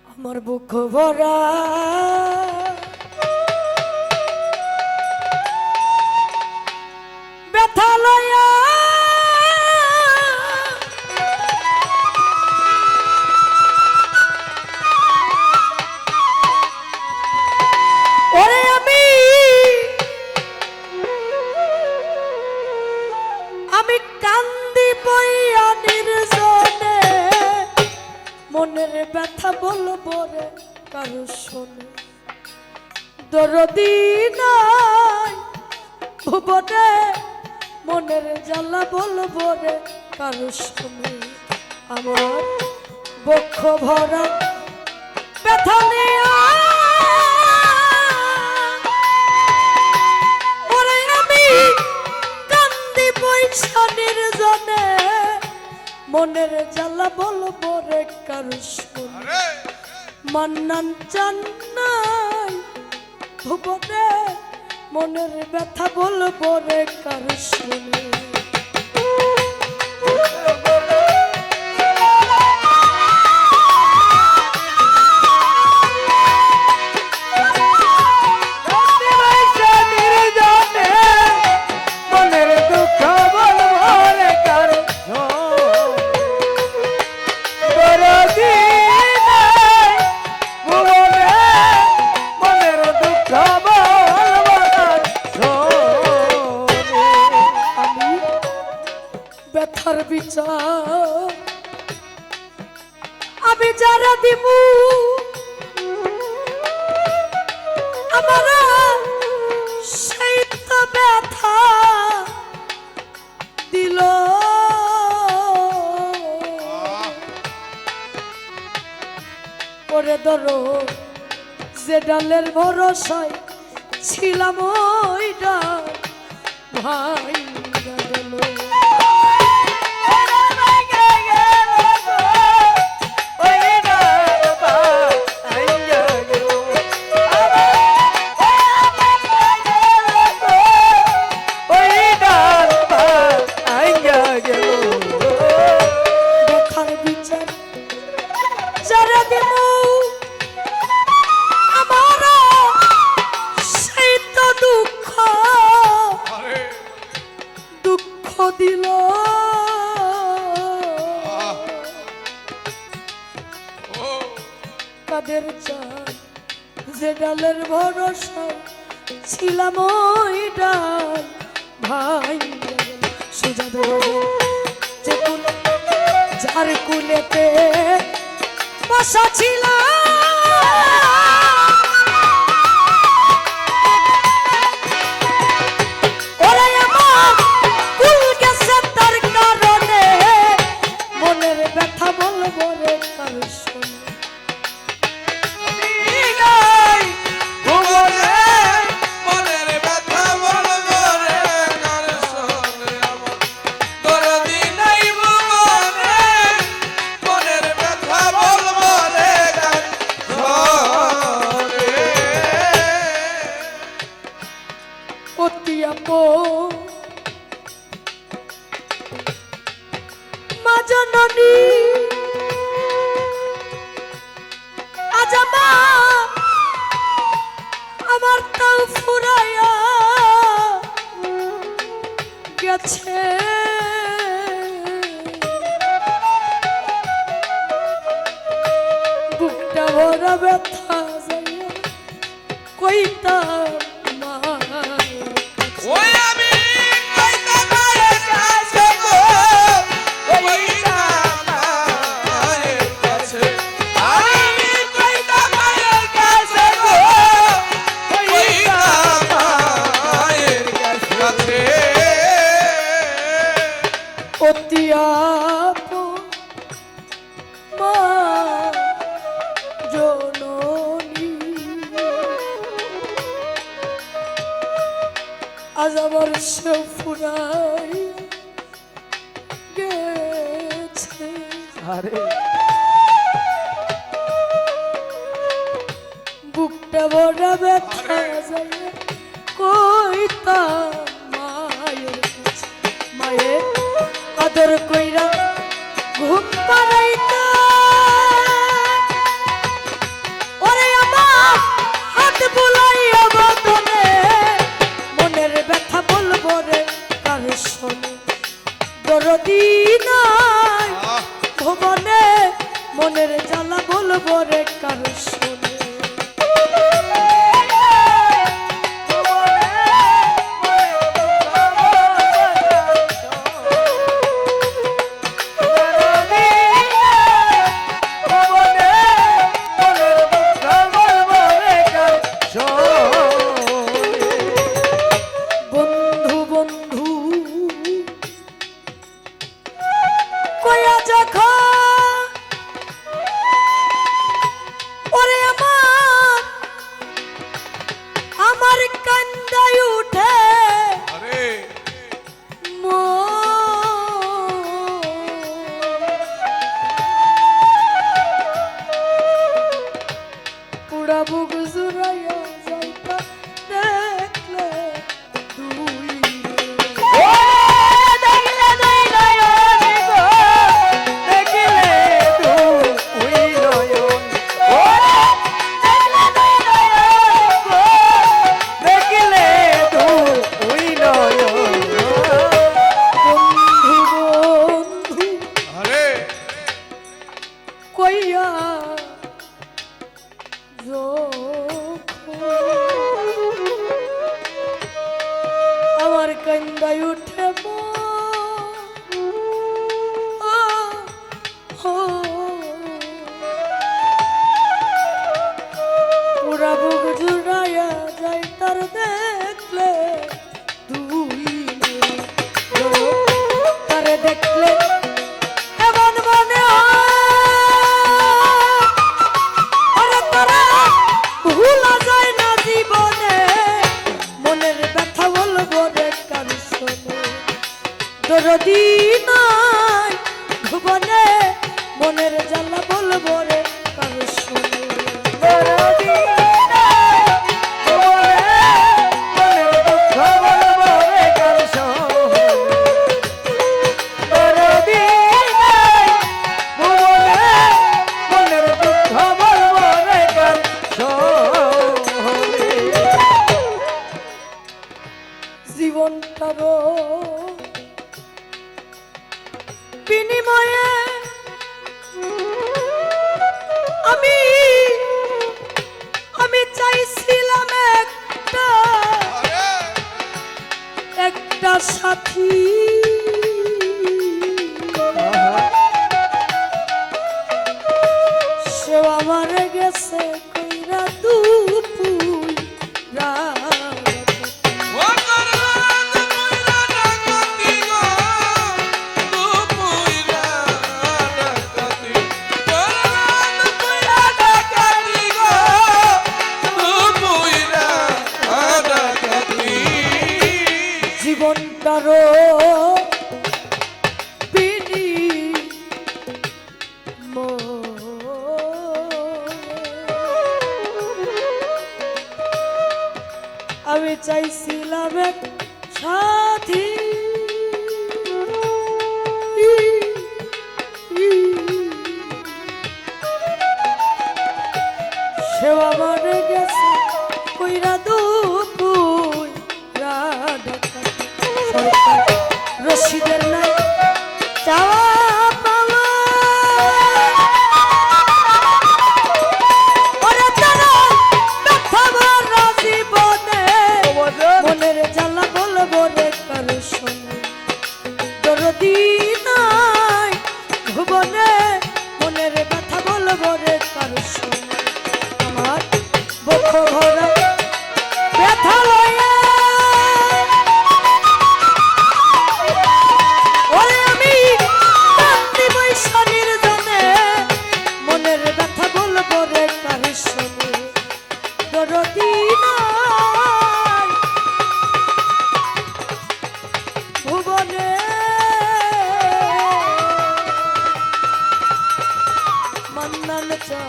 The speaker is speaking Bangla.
আমার বুক ভরা ব্যথা লয়া ওরে আমি কান্দি বইয়া নির্জনে মনের ব্যথা বলবো রে কারো শোনে দরদি নাই ভুবনে মনের জ্বালা বলবো রে কারো শোনে আমার বক্ষ ভরা ব্যথা নিয়া ওরে আমি কান্দি বইসা নির্জনে মনের জ্বালা বলবো রে কারো শোনে মান্নান জান্নাই ভুবনে মনের ব্যথা বলবো রে কারো শোনে ব্যথার বিচার আমি যারা দিমু আমার সেই তো ব্যথা দিল করে ধরো যে ডালের ভরসায় ছিলাম ওই ডাল ভাই গেল দিল কাদের চাঁদ যে ডালের ভরসা ছিলাম ওই ডাল ভাই সোজা ধরে যে কুলে যার কুলেতে বসা ছিলাম মা জননী আজ আমার তাও ফুরাইয়া গেছে বুকটা ভরা ব্যথা যাইয়া কইতা আজ আমার সে ফুরাই গেছে বুকটা ভরা ব্যথা যায় কইতা মায়ের কাছে মায়ের আদর কইরা ঘুম পাড়াইতা কইয়া আমার কান্দায় উঠে পুরা বুক জুড়াইয়া যাই তার দেখলে তারে দেখলে এমন মনে ভুলা যায় না জীবনে মনের ব্যথা বলবো রে কার শোনে দরদি নাই ভুবনে মনের জ্বালা বলবো রে কার শোনে দরদি জীবনটারও বিনিময়ে আমি চাইছিলাম একটা সাথী সে আমার গেছে কইরা দুপুর রাত জীবনটারও আমি চাইছিলাম এক সাথী সে আমার গেছে কইরা দুপুর রাত রশিদের নাই চাওয়া পাওয়া ওরে তারা ব্যথা ভরা জীবনে মনের জ্বালা বলবো রে কার শোনে দরদি নাই ভুবনে মনের ব্যথা বলবো রে কার শোনে আমার বক্ষ ভরা ব্যথা লইয়া ভুবনে মন্নন চা